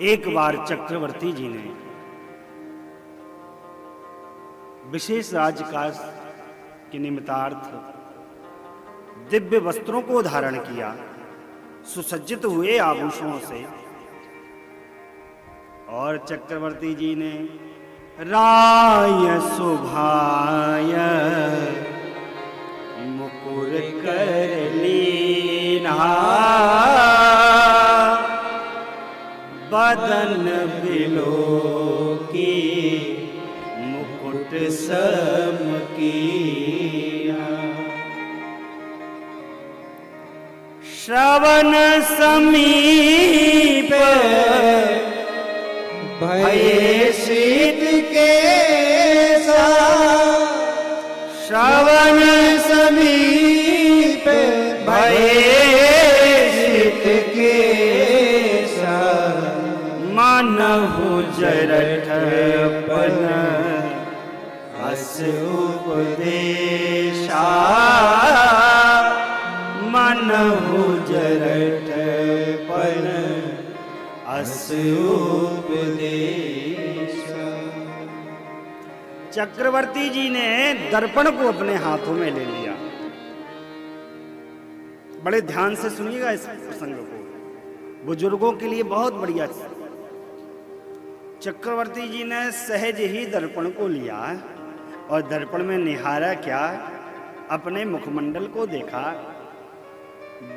एक बार चक्रवर्ती जी ने विशेष राजकाज के निमित्तार्थ दिव्य वस्त्रों को धारण किया, सुसज्जित हुए आभूषणों से, और चक्रवर्ती जी ने राय सुभाय मुकुर कर लीना, बदन बिलो की मुकुट सम कीना, श्रवण समीप भय शीत केसा, श्रवण समीप भय शीत केसा, मनहु जरठपन अस उपदेशा, मनहु जरठपन अस उपदेशा। चक्रवर्ती जी ने दर्पण को अपने हाथों में ले लिया। बड़े ध्यान से सुनिएगा इस प्रसंग को, बुजुर्गों के लिए बहुत बढ़िया। चक्रवर्ती जी ने सहज ही दर्पण को लिया और दर्पण में निहारा क्या, अपने मुखमंडल को देखा,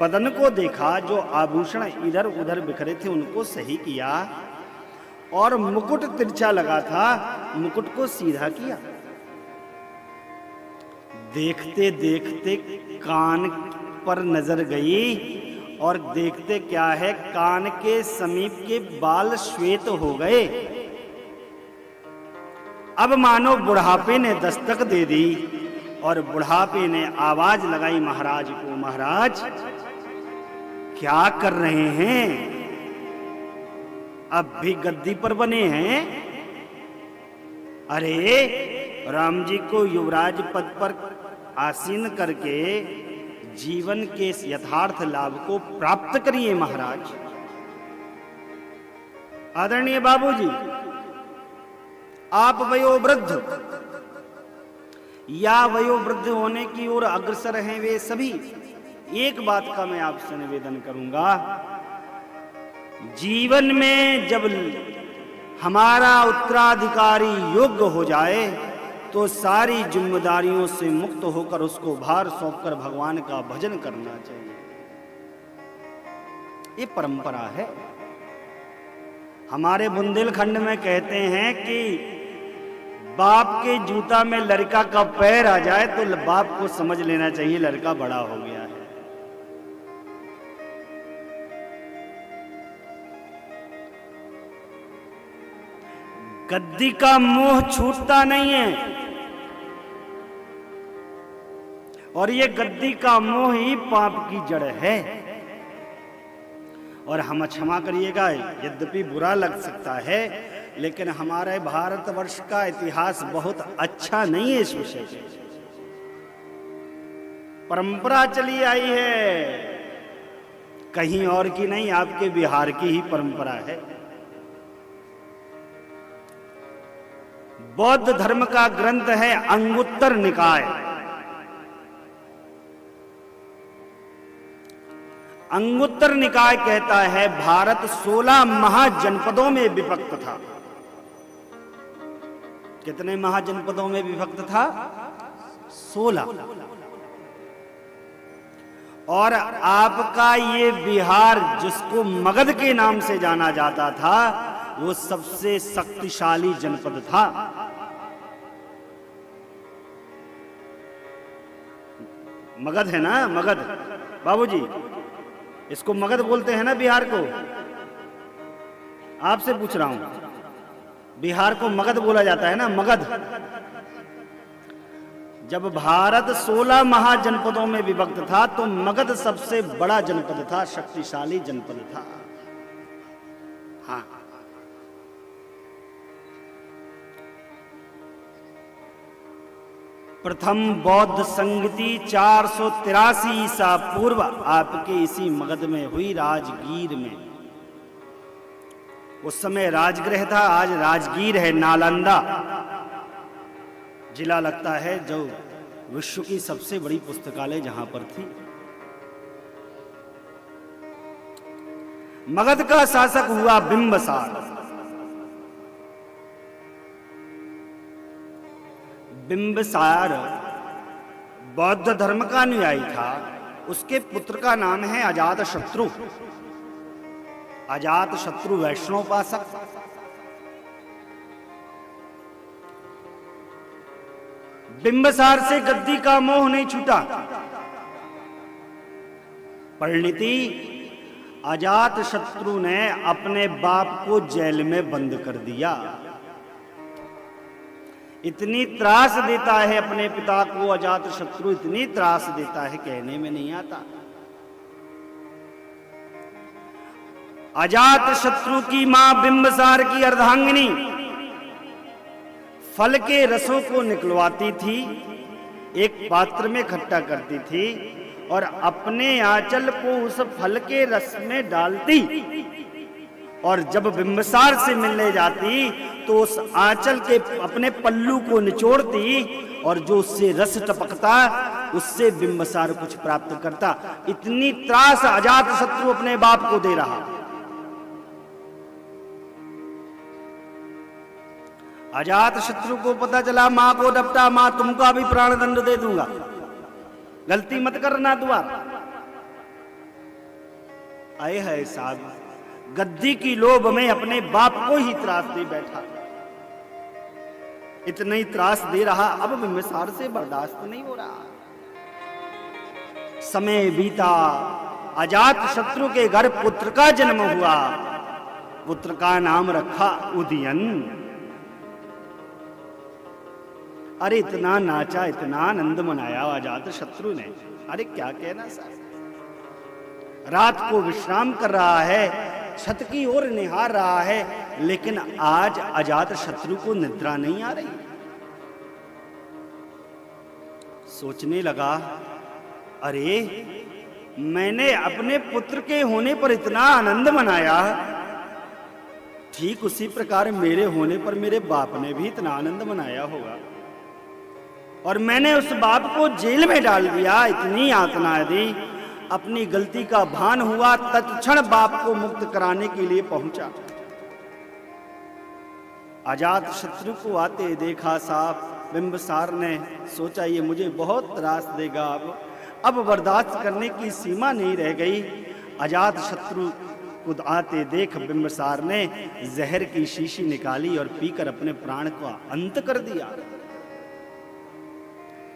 बदन को देखा, जो आभूषण इधर उधर बिखरे थे उनको सही किया, और मुकुट तिरछा लगा था, मुकुट को सीधा किया। देखते देखते कान पर नजर गई और देखते क्या है, कान के समीप के बाल श्वेत हो गए। अब मानो बुढ़ापे ने दस्तक दे दी और बुढ़ापे ने आवाज लगाई महाराज को, महाराज क्या कर रहे हैं, अब भी गद्दी पर बने हैं? अरे राम जी को युवराज पद पर आसीन करके जीवन के यथार्थ लाभ को प्राप्त करिए महाराज। आदरणीय बाबूजी, आप वयोवृद्ध या वयोवृद्ध होने की ओर अग्रसर हैं वे सभी, एक बात का मैं आपसे निवेदन करूंगा, जीवन में जब हमारा उत्तराधिकारी योग्य हो जाए तो सारी जिम्मेदारियों से मुक्त होकर उसको भार सौंपकर भगवान का भजन करना चाहिए। ये परंपरा है। हमारे बुंदेलखंड में कहते हैं कि बाप के जूता में लड़का का पैर आ जाए तो बाप को समझ लेना चाहिए लड़का बड़ा हो गया है। गद्दी का मोह छूटता नहीं है, और ये गद्दी का मोह ही पाप की जड़ है। और हम क्षमा करिएगा, यद्यपि बुरा लग सकता है, लेकिन हमारे भारतवर्ष का इतिहास बहुत अच्छा नहीं है इस विषय पे। परंपरा चली आई है, कहीं और की नहीं, आपके बिहार की ही परंपरा है। बौद्ध धर्म का ग्रंथ है अंगुत्तर निकाय। अंगुत्तर निकाय कहता है भारत 16 महाजनपदों में विभक्त था। कितने महाजनपदों में विभक्त था? 16। और आपका ये बिहार जिसको मगध के नाम से जाना जाता था, वो सबसे शक्तिशाली जनपद था। मगध है ना, मगध बाबूजी, इसको मगध बोलते हैं ना बिहार को। आपसे पूछ रहा हूं, बिहार को मगध बोला जाता है ना, मगध। जब भारत 16 महाजनपदों में विभक्त था तो मगध सबसे बड़ा जनपद था, शक्तिशाली जनपद था। हाँ, प्रथम बौद्ध संगति 483 ईसा पूर्व आपके इसी मगध में हुई, राजगीर में। उस समय राजगृह था, आज राजगीर है। नालंदा जिला लगता है जो विश्व की सबसे बड़ी पुस्तकालय जहां पर थी। मगध का शासक हुआ बिंबसार। बिंबसार बौद्ध धर्म का अनुयायी था। उसके पुत्र का नाम है अजातशत्रु। अजातशत्रु वैष्णवोपासक। बिंबसार से गद्दी का मोह नहीं छूटा। परिणति, अजातशत्रु ने अपने बाप को जेल में बंद कर दिया। इतनी त्रास देता है अपने पिता को अजातशत्रु, इतनी त्रास देता है कहने में नहीं आता। अजातशत्रु की मां बिंबसार की अर्धांगिनी फल के रसों को निकलवाती थी, एक पात्र में इकट्ठा करती थी और अपने आंचल को उस फल के रस में डालती, और जब बिंबसार से मिलने जाती तो उस आंचल के अपने पल्लू को निचोड़ती और जो उससे रस टपकता उससे बिंबसार कुछ प्राप्त करता। इतनी त्रास अजातशत्रु अपने बाप को दे रहा। अजातशत्रु को पता चला, मां को डपटा, मां तुमका भी प्राण दंड दे दूंगा, गलती मत करना दोबारा। आए है साहब, गद्दी की लोभ में अपने बाप को ही त्रास दे बैठा। इतना ही त्रास दे रहा, अब बिंबसार से बर्दाश्त नहीं हो रहा। समय बीता, अजातशत्रु के घर पुत्र का जन्म हुआ। पुत्र का नाम रखा उदयन। अरे इतना नाचा, इतना आनंद मनाया अजातशत्रु ने, अरे क्या कहना सर। रात को विश्राम कर रहा है, छत की ओर निहार रहा है, लेकिन आज अजातशत्रु को निद्रा नहीं आ रही। सोचने लगा, अरे मैंने अपने पुत्र के होने पर इतना आनंद मनाया, ठीक उसी प्रकार मेरे होने पर मेरे बाप ने भी इतना आनंद मनाया होगा, और मैंने उस बाप को जेल में डाल दिया। इतनी यातना दी, अपनी गलती का भान हुआ, तत्क्षण बाप को मुक्त कराने के लिए पहुंचा। अजातशत्रु को आते देखा साहब, बिंबसार ने सोचा ये मुझे बहुत त्रास देगा, अब बर्दाश्त करने की सीमा नहीं रह गई। अजातशत्रु खुद आते देख बिंबसार ने जहर की शीशी निकाली और पीकर अपने प्राण का अंत कर दिया।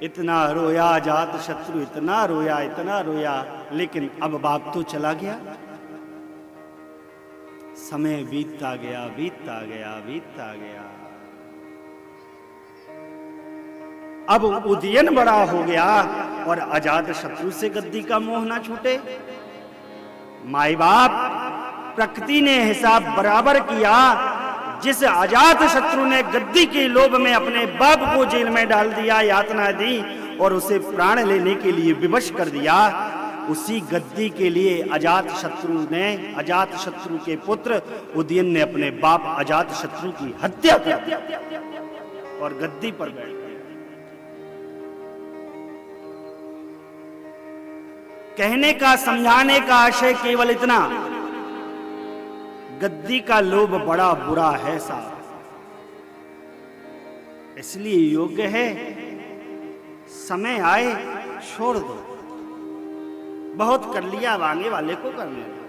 इतना रोया अजातशत्रु, इतना रोया, लेकिन अब बाप तो चला गया। समय बीतता गया। अब उदयन बड़ा हो गया और अजातशत्रु से गद्दी का मोह ना छूटे। माई बाप प्रकृति ने हिसाब बराबर किया। जिस अजातशत्रु ने गद्दी के लोभ में अपने बाप को जेल में डाल दिया, यातना दी और उसे प्राण लेने के लिए विवश कर दिया, उसी गद्दी के लिए अजातशत्रु के पुत्र उदयन ने अपने बाप अजातशत्रु की हत्या कर और गद्दी पर बैठ गया। कहने का, समझाने का आशय केवल इतना, गद्दी का लोभ बड़ा बुरा है साहब, इसलिए योग्य है समय आए छोड़ दो। बहुत कर लिया, आगे वाले को करने दो।